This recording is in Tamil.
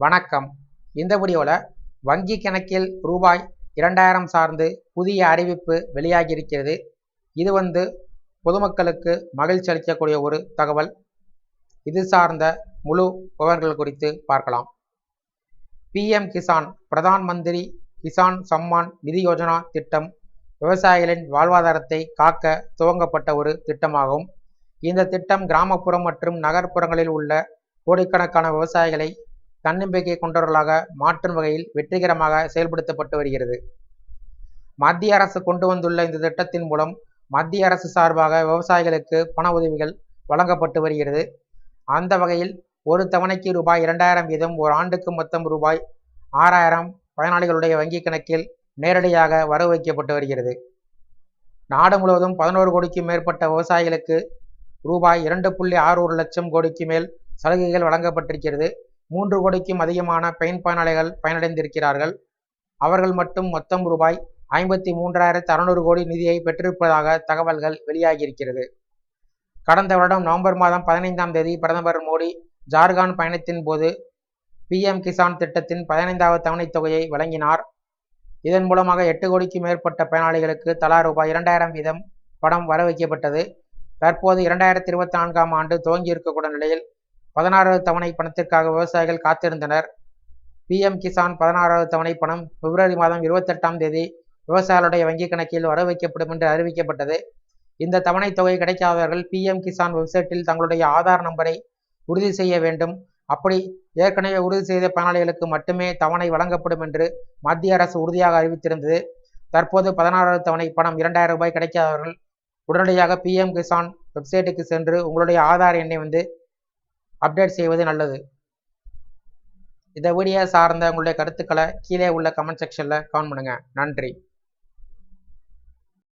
வணக்கம். இந்த வீடியோவில் வங்கி கணக்கில் ரூபாய் 2000 சார்ந்து புதிய அறிவிப்பு வெளியாகியிருக்கிறது. இது பொதுமக்களுக்கு மகிழ்ச்சி அளிக்கக்கூடிய ஒரு தகவல். இது சார்ந்த முழு விவரங்கள் குறித்து பார்க்கலாம். PM கிசான் பிரதான் மந்திரி கிசான் சம்மான் நிதி யோஜனா திட்டம் விவசாயிகளின் வாழ்வாதாரத்தை காக்க துவங்கப்பட்ட ஒரு திட்டமாகும். இந்த திட்டம் கிராமப்புறம் மற்றும் நகர்ப்புறங்களில் உள்ள கோடிக்கணக்கான விவசாயிகளை தன்னம்பிக்கை கொண்டவர்களாக மாற்றும் வகையில் வெற்றிகரமாக செயல்படுத்தப்பட்டு வருகிறது. மத்திய அரசு கொண்டு வந்துள்ள இந்த திட்டத்தின் மூலம் மத்திய அரசு சார்பாக விவசாயிகளுக்கு பண உதவிகள் வழங்கப்பட்டு வருகிறது. அந்த வகையில் ஒரு தவணைக்கு ரூபாய் 2000 வீதம் ஒரு ஆண்டுக்கு மொத்தம் ரூபாய் 6000 பயனாளிகளுடைய வங்கி கணக்கில் நேரடியாக வரவு வைக்கப்பட்டு வருகிறது. நாடு முழுவதும் 11 கோடிக்கும் மேற்பட்ட விவசாயிகளுக்கு ரூபாய் 2.61 லட்சம் கோடிக்கு மேல் சலுகைகள் வழங்கப்பட்டிருக்கிறது. 3 கோடிக்கும் அதிகமான பயனாளிகள் பயனடைந்திருக்கிறார்கள். அவர்கள் மட்டும் மொத்தம் ரூபாய் 53,600 கோடி நிதியை பெற்றிருப்பதாக தகவல்கள் வெளியாகியிருக்கிறது. கடந்த வருடம் நவம்பர் மாதம் 15ஆம் தேதி பிரதமர் மோடி ஜார்க்கண்ட் பயணத்தின் போது PM கிசான் திட்டத்தின் 15வது தவணை தொகையை வழங்கினார். இதன் மூலமாக 8 கோடிக்கும் மேற்பட்ட பயனாளிகளுக்கு தலா ரூபாய் 2000 வீதம் பணம் வர வைக்கப்பட்டது. தற்போது 2024ஆம் ஆண்டு துவங்கியிருக்கக்கூடிய நிலையில் 16வது தவணை பணத்திற்காக விவசாயிகள் காத்திருந்தனர். PM கிசான் 16வது தவணை பணம் பிப்ரவரி மாதம் 28ஆம் தேதி விவசாயிகளுடைய வங்கி கணக்கில் வரவு வைக்கப்படும் என்று அறிவிக்கப்பட்டது. இந்த தவணை தொகை கிடைக்காதவர்கள் PM கிசான் வெப்சைட்டில் தங்களுடைய ஆதார் நம்பரை உறுதி செய்ய வேண்டும். அப்படி ஏற்கனவே உறுதி செய்த பயனாளிகளுக்கு மட்டுமே தவணை வழங்கப்படும் என்று மத்திய அரசு உறுதியாக அறிவித்திருந்தது. தற்போது 16வது தவணை பணம் 2000 ரூபாய் கிடைக்காதவர்கள் உடனடியாக PM கிசான் வெப்சைட்டுக்கு சென்று உங்களுடைய ஆதார் எண்ணை அப்டேட் செய்வது நல்லது. இந்த வீடியோ சார்ந்த உங்களுடைய கருத்துக்களை கீழே உள்ள கமெண்ட் செக்ஷனில் கமெண்ட் பண்ணுங்க. நன்றி.